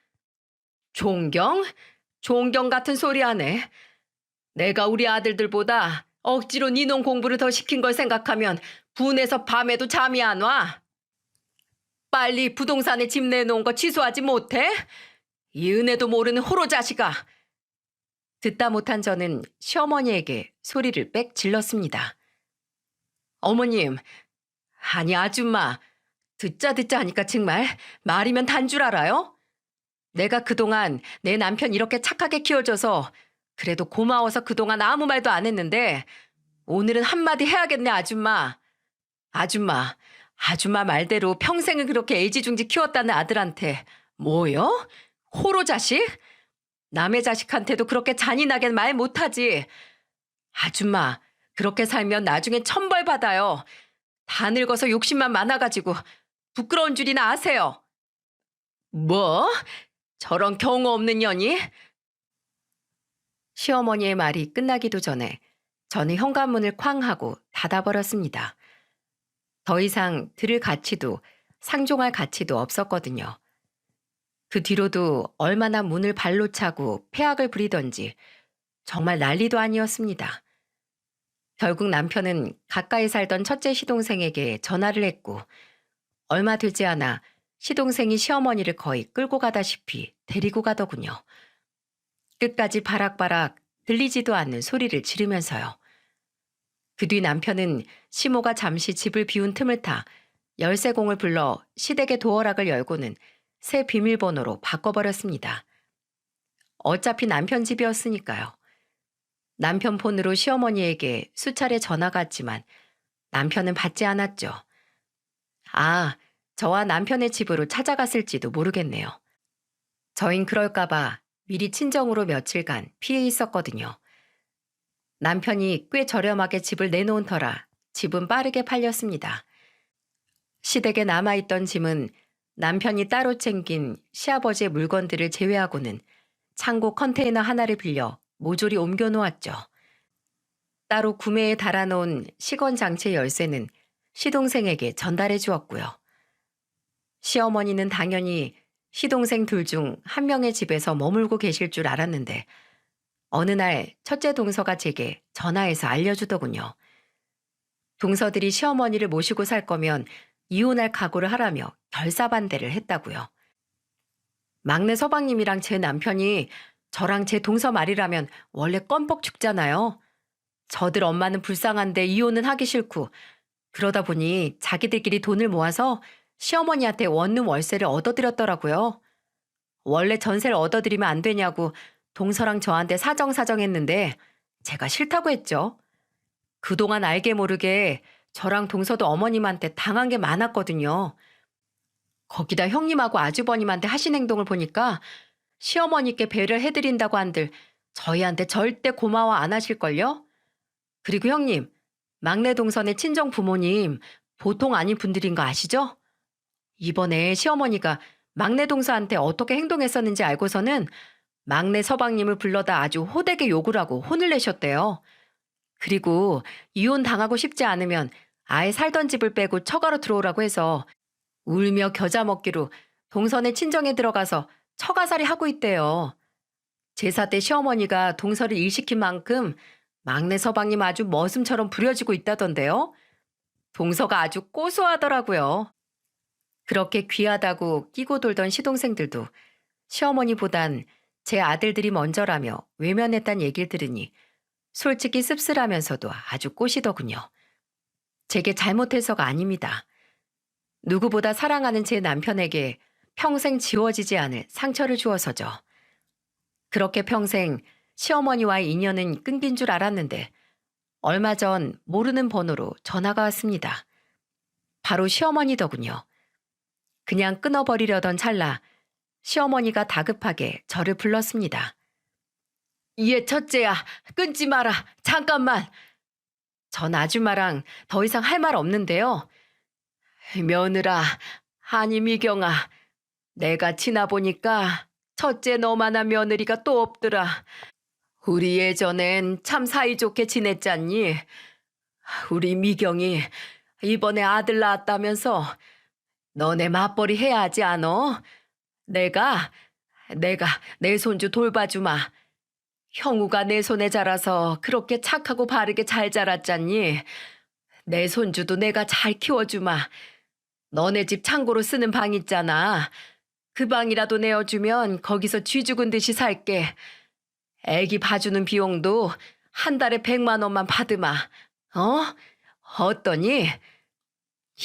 존경? 존경 같은 소리 하네. 내가 우리 아들들보다 억지로 니놈 공부를 더 시킨 걸 생각하면 분해서 밤에도 잠이 안 와. 빨리 부동산에 집 내놓은 거 취소하지 못해? 이 은혜도 모르는 호로 자식아. 듣다 못한 저는 시어머니에게 소리를 빽 질렀습니다. 어머님, 아니 아줌마, 듣자 듣자 하니까 정말 말이면 단 줄 알아요? 내가 그동안 내 남편 이렇게 착하게 키워줘서 그래도 고마워서 그동안 아무 말도 안 했는데 오늘은 한마디 해야겠네 아줌마. 아줌마, 아줌마 말대로 평생을 그렇게 애지중지 키웠다는 아들한테 뭐요? 호로 자식? 남의 자식한테도 그렇게 잔인하게 말 못하지. 아줌마, 그렇게 살면 나중에 천벌 받아요. 다 늙어서 욕심만 많아가지고 부끄러운 줄이나 아세요. 뭐? 저런 경우 없는 년이? 시어머니의 말이 끝나기도 전에 저는 현관문을 쾅 하고 닫아버렸습니다. 더 이상 들을 가치도 상종할 가치도 없었거든요. 그 뒤로도 얼마나 문을 발로 차고 패악을 부리던지 정말 난리도 아니었습니다. 결국 남편은 가까이 살던 첫째 시동생에게 전화를 했고 얼마 되지 않아 시동생이 시어머니를 거의 끌고 가다시피 데리고 가더군요. 끝까지 바락바락 들리지도 않는 소리를 지르면서요. 그 뒤 남편은 시모가 잠시 집을 비운 틈을 타 열쇠공을 불러 시댁의 도어락을 열고는 새 비밀번호로 바꿔버렸습니다. 어차피 남편 집이었으니까요. 남편 폰으로 시어머니에게 수차례 전화가 왔지만 남편은 받지 않았죠. 아, 저와 남편의 집으로 찾아갔을지도 모르겠네요. 저흰 그럴까봐 미리 친정으로 며칠간 피해 있었거든요. 남편이 꽤 저렴하게 집을 내놓은 터라 집은 빠르게 팔렸습니다. 시댁에 남아있던 짐은 남편이 따로 챙긴 시아버지의 물건들을 제외하고는 창고 컨테이너 하나를 빌려 모조리 옮겨놓았죠. 따로 구매에 달아놓은 시건 장치 열쇠는 시동생에게 전달해 주었고요. 시어머니는 당연히 시동생 둘 중 한 명의 집에서 머물고 계실 줄 알았는데 어느 날 첫째 동서가 제게 전화해서 알려주더군요. 동서들이 시어머니를 모시고 살 거면 이혼할 각오를 하라며 결사반대를 했다고요. 막내 서방님이랑 제 남편이 저랑 제 동서 말이라면 원래 껌뻑 죽잖아요. 저들 엄마는 불쌍한데 이혼은 하기 싫고 그러다 보니 자기들끼리 돈을 모아서 시어머니한테 원룸 월세를 얻어드렸더라고요. 원래 전세를 얻어드리면 안 되냐고 동서랑 저한테 사정사정했는데 제가 싫다고 했죠. 그동안 알게 모르게 저랑 동서도 어머님한테 당한 게 많았거든요. 거기다 형님하고 아주버님한테 하신 행동을 보니까 시어머니께 배려를 해드린다고 한들 저희한테 절대 고마워 안 하실걸요? 그리고 형님, 막내 동선의 친정 부모님 보통 아닌 분들인 거 아시죠? 이번에 시어머니가 막내 동서한테 어떻게 행동했었는지 알고서는 막내 서방님을 불러다 아주 호되게 욕을 하고 혼을 내셨대요. 그리고 이혼 당하고 싶지 않으면 아예 살던 집을 빼고 처가로 들어오라고 해서 울며 겨자 먹기로 동선의 친정에 들어가서 처가살이 하고 있대요. 제사 때 시어머니가 동서를 일시킨 만큼 막내 서방님 아주 머슴처럼 부려지고 있다던데요. 동서가 아주 고소하더라고요. 그렇게 귀하다고 끼고 돌던 시동생들도 시어머니보단 제 아들들이 먼저라며 외면했단 얘기를 들으니 솔직히 씁쓸하면서도 아주 꼬시더군요. 제게 잘못해서가 아닙니다. 누구보다 사랑하는 제 남편에게 평생 지워지지 않을 상처를 주어서죠. 그렇게 평생 시어머니와의 인연은 끊긴 줄 알았는데 얼마 전 모르는 번호로 전화가 왔습니다. 바로 시어머니더군요. 그냥 끊어버리려던 찰나 시어머니가 다급하게 저를 불렀습니다. 예, 첫째야, 끊지 마라. 잠깐만. 전 아줌마랑 더 이상 할 말 없는데요. 며느라, 아니 미경아, 내가 지나보니까 첫째 너만한 며느리가 또 없더라. 우리 예전엔 참 사이좋게 지냈잖니. 우리 미경이 이번에 아들 낳았다면서 너네 맞벌이 해야 하지 않어? 내가 내 손주 돌봐주마. 형우가 내 손에 자라서 그렇게 착하고 바르게 잘 자랐잖니. 내 손주도 내가 잘 키워주마. 너네 집 창고로 쓰는 방 있잖아. 그 방이라도 내어주면 거기서 쥐 죽은 듯이 살게. 애기 봐주는 비용도 한 달에 100만 원만 받으마. 어? 어떠니?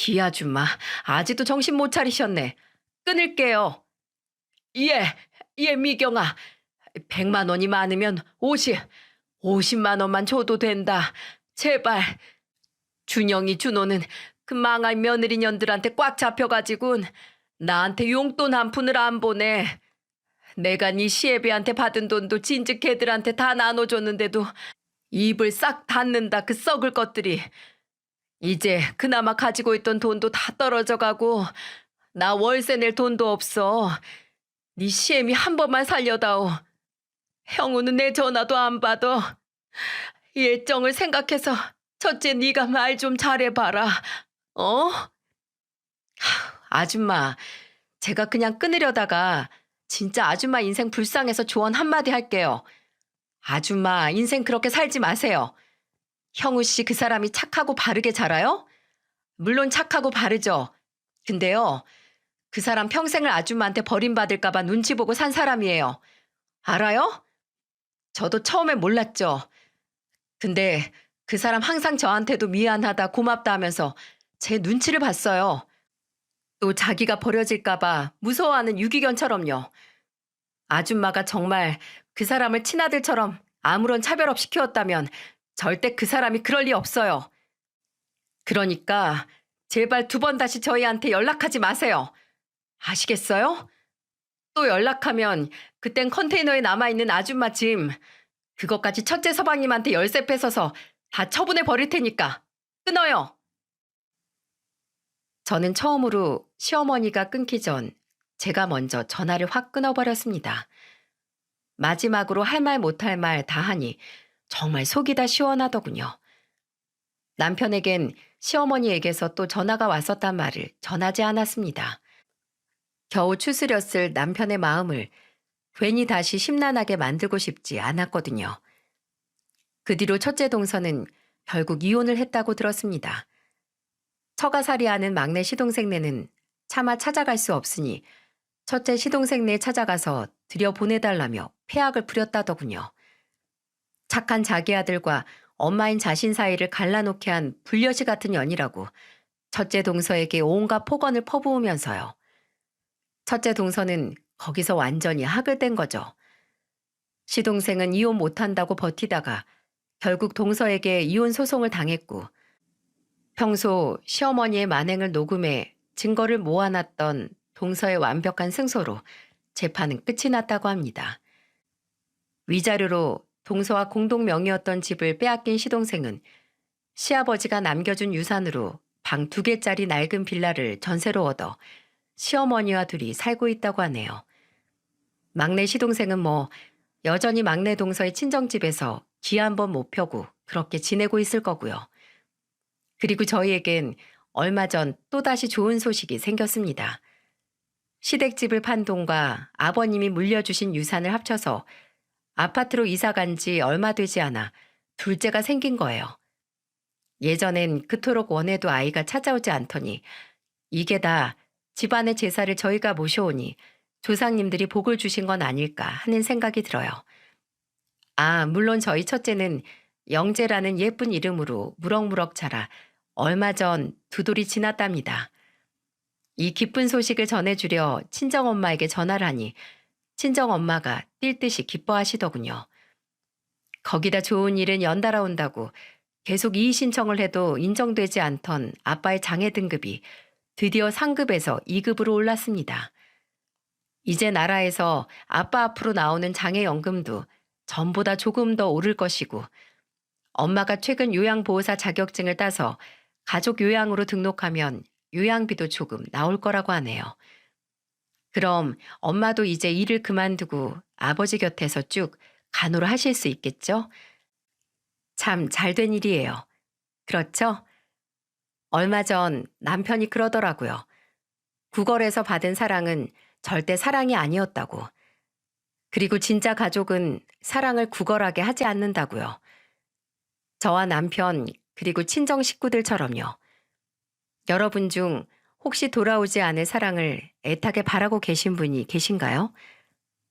이 아줌마 아직도 정신 못 차리셨네. 끊을게요. 예, 예, 미경아. 100만 원이 많으면 50만 원만 줘도 된다. 제발. 준영이 준호는 그 망할 며느리년들한테 꽉 잡혀가지고 나한테 용돈 한 푼을 안 보내. 내가 네 시애비한테 받은 돈도 진즉 걔들한테 다 나눠줬는데도 입을 싹 닫는다 그 썩을 것들이. 이제 그나마 가지고 있던 돈도 다 떨어져가고 나 월세 낼 돈도 없어. 네 시애미 한 번만 살려다오. 형우는 내 전화도 안 받아. 일정을 생각해서 첫째 네가 말 좀 잘해봐라. 어? 아줌마, 제가 그냥 끊으려다가 진짜 아줌마 인생 불쌍해서 조언 한마디 할게요. 아줌마 인생 그렇게 살지 마세요. 형우 씨 그 사람이 착하고 바르게 자라요? 물론 착하고 바르죠. 근데요, 그 사람 평생을 아줌마한테 버림받을까 봐 눈치 보고 산 사람이에요. 알아요? 저도 처음에 몰랐죠. 근데 그 사람 항상 저한테도 미안하다 고맙다 하면서 제 눈치를 봤어요. 또 자기가 버려질까 봐 무서워하는 유기견처럼요. 아줌마가 정말 그 사람을 친아들처럼 아무런 차별 없이 키웠다면 절대 그 사람이 그럴 리 없어요. 그러니까 제발 2번 다시 저희한테 연락하지 마세요. 아시겠어요? 또 연락하면 그땐 컨테이너에 남아있는 아줌마 짐 그것까지 첫째 서방님한테 열쇠 뺏어서 다 처분해 버릴 테니까 끊어요. 저는 처음으로 시어머니가 끊기 전 제가 먼저 전화를 확 끊어버렸습니다. 마지막으로 할 말 못할 말 다 하니 정말 속이 다 시원하더군요. 남편에겐 시어머니에게서 또 전화가 왔었단 말을 전하지 않았습니다. 겨우 추스렸을 남편의 마음을 괜히 다시 심란하게 만들고 싶지 않았거든요. 그 뒤로 첫째 동서는 결국 이혼을 했다고 들었습니다. 처가살이하는 막내 시동생네는 차마 찾아갈 수 없으니 첫째 시동생네 찾아가서 들여보내달라며 폐악을 부렸다더군요. 착한 자기 아들과 엄마인 자신 사이를 갈라놓게 한 불려시 같은 년이라고 첫째 동서에게 온갖 폭언을 퍼부으면서요. 첫째 동서는 거기서 완전히 학을 뗀 거죠. 시동생은 이혼 못한다고 버티다가 결국 동서에게 이혼 소송을 당했고 평소 시어머니의 만행을 녹음해 증거를 모아놨던 동서의 완벽한 승소로 재판은 끝이 났다고 합니다. 위자료로 동서와 공동 명의였던 집을 빼앗긴 시동생은 시아버지가 남겨준 유산으로 방 2개짜리 낡은 빌라를 전세로 얻어 시어머니와 둘이 살고 있다고 하네요. 막내 시동생은 여전히 막내 동서의 친정집에서 귀 한 번 못 펴고 그렇게 지내고 있을 거고요. 그리고 저희에겐 얼마 전 또다시 좋은 소식이 생겼습니다. 시댁집을 판 돈과 아버님이 물려주신 유산을 합쳐서 아파트로 이사 간 지 얼마 되지 않아 둘째가 생긴 거예요. 예전엔 그토록 원해도 아이가 찾아오지 않더니 이게 다 집안의 제사를 저희가 모셔오니 조상님들이 복을 주신 건 아닐까 하는 생각이 들어요. 물론 저희 첫째는 영재라는 예쁜 이름으로 무럭무럭 자라 얼마 전 2돌이 지났답니다. 이 기쁜 소식을 전해주려 친정엄마에게 전화를 하니 친정엄마가 뛸 듯이 기뻐하시더군요. 거기다 좋은 일은 연달아 온다고 계속 이의 신청을 해도 인정되지 않던 아빠의 장애 등급이 드디어 상급에서 2급으로 올랐습니다. 이제 나라에서 아빠 앞으로 나오는 장애연금도 전보다 조금 더 오를 것이고 엄마가 최근 요양보호사 자격증을 따서 가족 요양으로 등록하면 요양비도 조금 나올 거라고 하네요. 그럼 엄마도 이제 일을 그만두고 아버지 곁에서 쭉 간호를 하실 수 있겠죠? 참 잘된 일이에요. 그렇죠? 얼마 전 남편이 그러더라고요. 구걸에서 받은 사랑은 절대 사랑이 아니었다고. 그리고 진짜 가족은 사랑을 구걸하게 하지 않는다고요. 저와 남편 그리고 친정 식구들처럼요. 여러분 중 혹시 돌아오지 않을 사랑을 애타게 바라고 계신 분이 계신가요?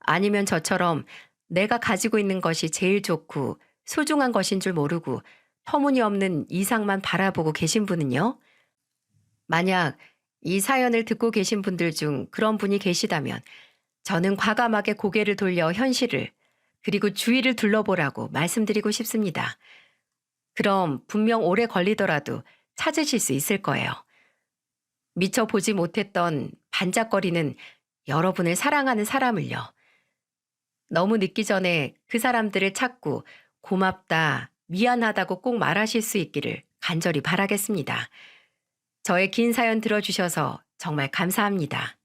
아니면 저처럼 내가 가지고 있는 것이 제일 좋고 소중한 것인 줄 모르고 터무니없는 이상만 바라보고 계신 분은요? 만약 이 사연을 듣고 계신 분들 중 그런 분이 계시다면 저는 과감하게 고개를 돌려 현실을 그리고 주위를 둘러보라고 말씀드리고 싶습니다. 그럼 분명 오래 걸리더라도 찾으실 수 있을 거예요. 미처 보지 못했던 반짝거리는 여러분을 사랑하는 사람을요. 너무 늦기 전에 그 사람들을 찾고 고맙다, 미안하다고 꼭 말하실 수 있기를 간절히 바라겠습니다. 저의 긴 사연 들어주셔서 정말 감사합니다.